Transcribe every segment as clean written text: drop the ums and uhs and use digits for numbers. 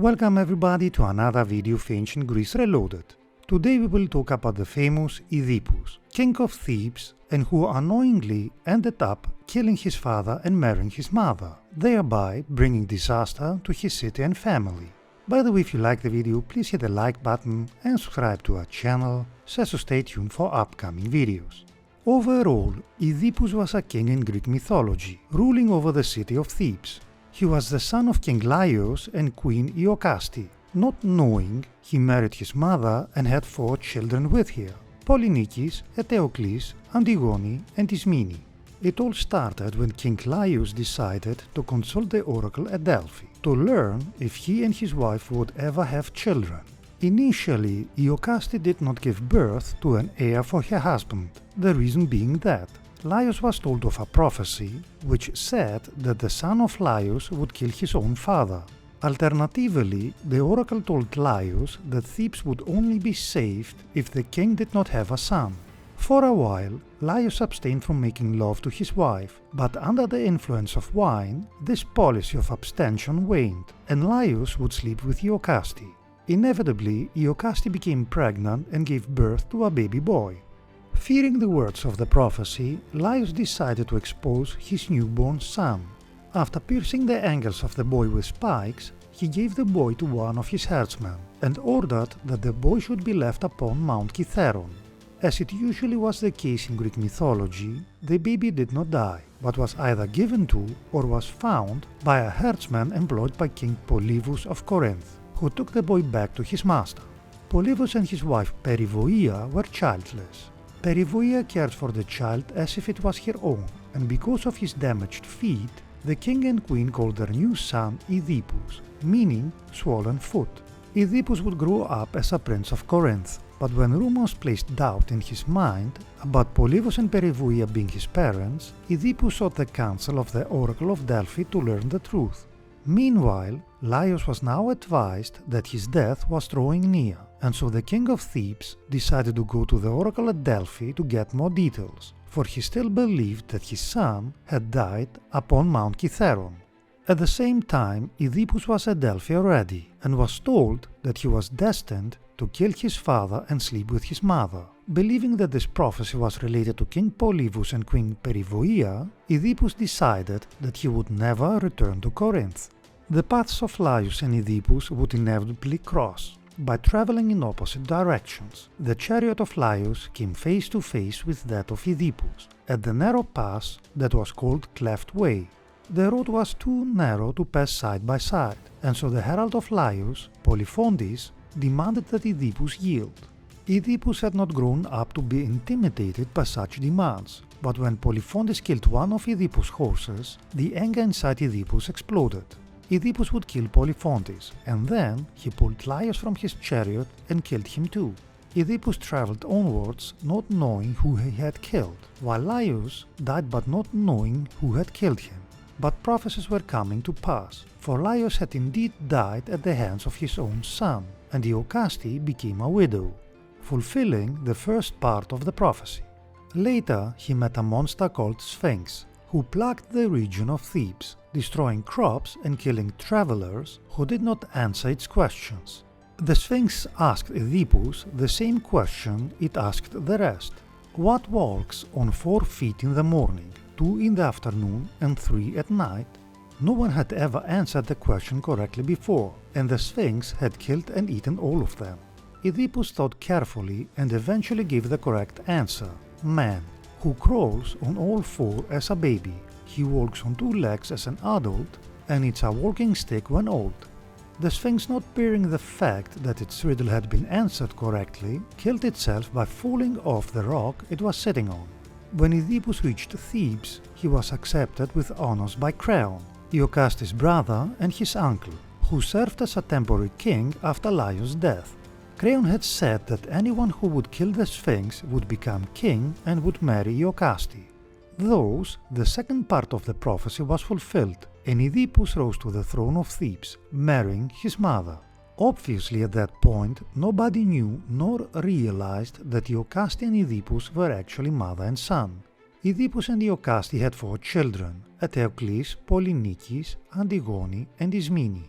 Welcome everybody to another video of Ancient Greece Reloaded. Today we will talk about the famous Oedipus, king of Thebes, and who unknowingly ended up killing his father and marrying his mother, thereby bringing disaster to his city and family. By the way, if you like the video, please hit the like button and subscribe to our channel, so as to stay tuned for upcoming videos. Overall, Oedipus was a king in Greek mythology, ruling over the city of Thebes. He was the son of King Laius and Queen Jocasta. Not knowing, he married his mother and had 4 children with her: Polynices, Eteocles, Antigone and Ismene. It all started when King Laius decided to consult the oracle at Delphi to learn if he and his wife would ever have children. Initially, Jocasta did not give birth to an heir for her husband, the reason being that Laius was told of a prophecy which said that the son of Laius would kill his own father. Alternatively, the oracle told Laius that Thebes would only be saved if the king did not have a son. For a while, Laius abstained from making love to his wife, but under the influence of wine, this policy of abstention waned, and Laius would sleep with Jocasta. Inevitably, Jocasta became pregnant and gave birth to a baby boy. Fearing the words of the prophecy, Laius decided to expose his newborn son. After piercing the ankles of the boy with spikes, he gave the boy to one of his herdsmen and ordered that the boy should be left upon Mount Cithaeron. As it usually was the case in Greek mythology, the baby did not die, but was either given to or was found by a herdsman employed by King Polybus of Corinth, who took the boy back to his master. Polybus and his wife Periboea were childless. Periboea cared for the child as if it was her own, and because of his damaged feet, the king and queen called their new son Oedipus, meaning swollen foot. Oedipus would grow up as a prince of Corinth, but when rumors placed doubt in his mind about Polybus and Periboea being his parents, Oedipus sought the counsel of the oracle of Delphi to learn the truth. Meanwhile, Laius was now advised that his death was drawing near, and so the king of Thebes decided to go to the oracle at Delphi to get more details, for he still believed that his son had died upon Mount Cithaeron. At the same time, Oedipus was at Delphi already, and was told that he was destined to kill his father and sleep with his mother. Believing that this prophecy was related to King Polybus and Queen Periboea, Oedipus decided that he would never return to Corinth. The paths of Laius and Oedipus would inevitably cross. By traveling in opposite directions, the chariot of Laius came face to face with that of Oedipus, at the narrow pass that was called Cleft Way. The road was too narrow to pass side by side, and so the herald of Laius, Polyphontes, demanded that Oedipus yield. Oedipus had not grown up to be intimidated by such demands, but when Polyphontes killed one of Oedipus' horses, the anger inside Oedipus exploded. Oedipus would kill Polyphontes, and then he pulled Laius from his chariot and killed him too. Oedipus traveled onwards, not knowing who he had killed, while Laius died but not knowing who had killed him. But prophecies were coming to pass, for Laius had indeed died at the hands of his own son, and Jocasta became a widow, fulfilling the first part of the prophecy. Later he met a monster called Sphinx, who plagued the region of Thebes, destroying crops and killing travelers who did not answer its questions. The Sphinx asked Oedipus the same question it asked the rest: what walks on 4 feet in the morning, 2 in the afternoon and 3 at night? No one had ever answered the question correctly before, and the Sphinx had killed and eaten all of them. Oedipus thought carefully and eventually gave the correct answer: man, who crawls on all 4 as a baby. He walks on 2 legs as an adult and eats a walking stick when old. The Sphinx, not bearing the fact that its riddle had been answered correctly, killed itself by falling off the rock it was sitting on. When Oedipus reached Thebes, he was accepted with honors by Creon, Jocasta's brother and his uncle, who served as a temporary king after Laius' death. Creon had said that anyone who would kill the Sphinx would become king and would marry Jocasta. Thus, the second part of the prophecy was fulfilled, and Oedipus rose to the throne of Thebes, marrying his mother. Obviously, at that point, nobody knew nor realized that Jocasta and Oedipus were actually mother and son. Oedipus and Jocasta had 4 children: Eteocles, Polynices, Antigone and Ismene.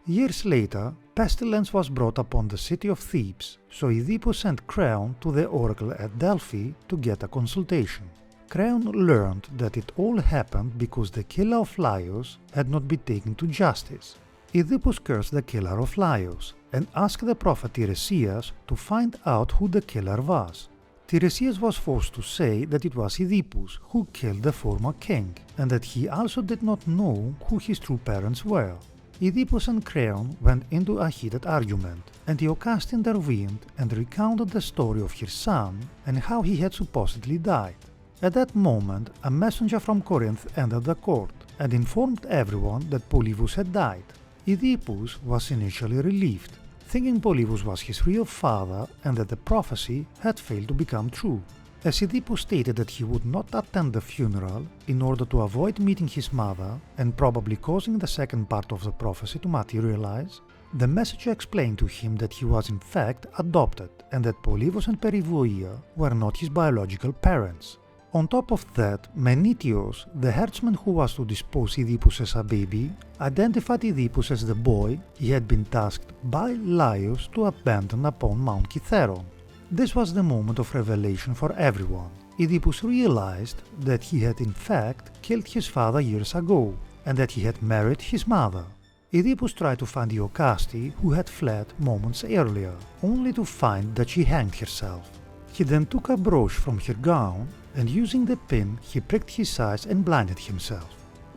Years later, pestilence was brought upon the city of Thebes, so Oedipus sent Creon to the oracle at Delphi to get a consultation. Creon learned that it all happened because the killer of Laius had not been taken to justice. Oedipus cursed the killer of Laius and asked the prophet Tiresias to find out who the killer was. Tiresias was forced to say that it was Oedipus who killed the former king, and that he also did not know who his true parents were. Oedipus and Creon went into a heated argument, and Jocasta intervened and recounted the story of her son and how he had supposedly died. At that moment, a messenger from Corinth entered the court and informed everyone that Polybus had died. Oedipus was initially relieved, thinking Polybus was his real father and that the prophecy had failed to become true. As Oedipus stated that he would not attend the funeral in order to avoid meeting his mother and probably causing the second part of the prophecy to materialize, the messenger explained to him that he was in fact adopted and that Polybus and Periboea were not his biological parents. On top of that, Nycteus, the herdsman who was to dispose Oedipus as a baby, identified Oedipus as the boy he had been tasked by Laius to abandon upon Mount Kytheron. This was the moment of revelation for everyone. Oedipus realized that he had in fact killed his father years ago, and that he had married his mother. Oedipus tried to find Jocasta, who had fled moments earlier, only to find that she hanged herself. He then took a brooch from her gown, and using the pin he pricked his eyes and blinded himself.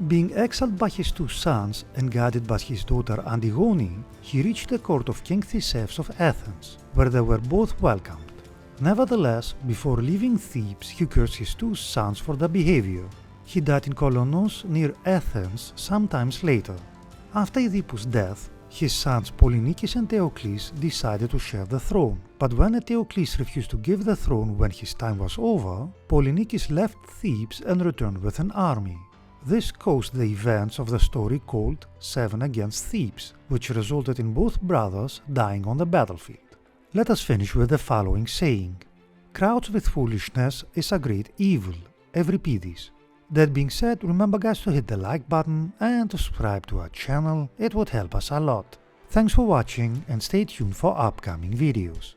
Being exiled by his two sons and guided by his daughter Antigone, he reached the court of King Chrysippus of Athens, where they were both welcomed. Nevertheless, before leaving Thebes he cursed his two sons for their behavior. He died in Kolonos near Athens some time later. After Oedipus' death, his sons Polynices and Eteocles decided to share the throne, but when Eteocles refused to give the throne when his time was over, Polynices left Thebes and returned with an army. This caused the events of the story called 7 against Thebes, which resulted in both brothers dying on the battlefield. Let us finish with the following saying: "Crowds with foolishness is a great evil." Euripides. That being said, remember guys to hit the like button and subscribe to our channel, it would help us a lot. Thanks for watching and stay tuned for upcoming videos.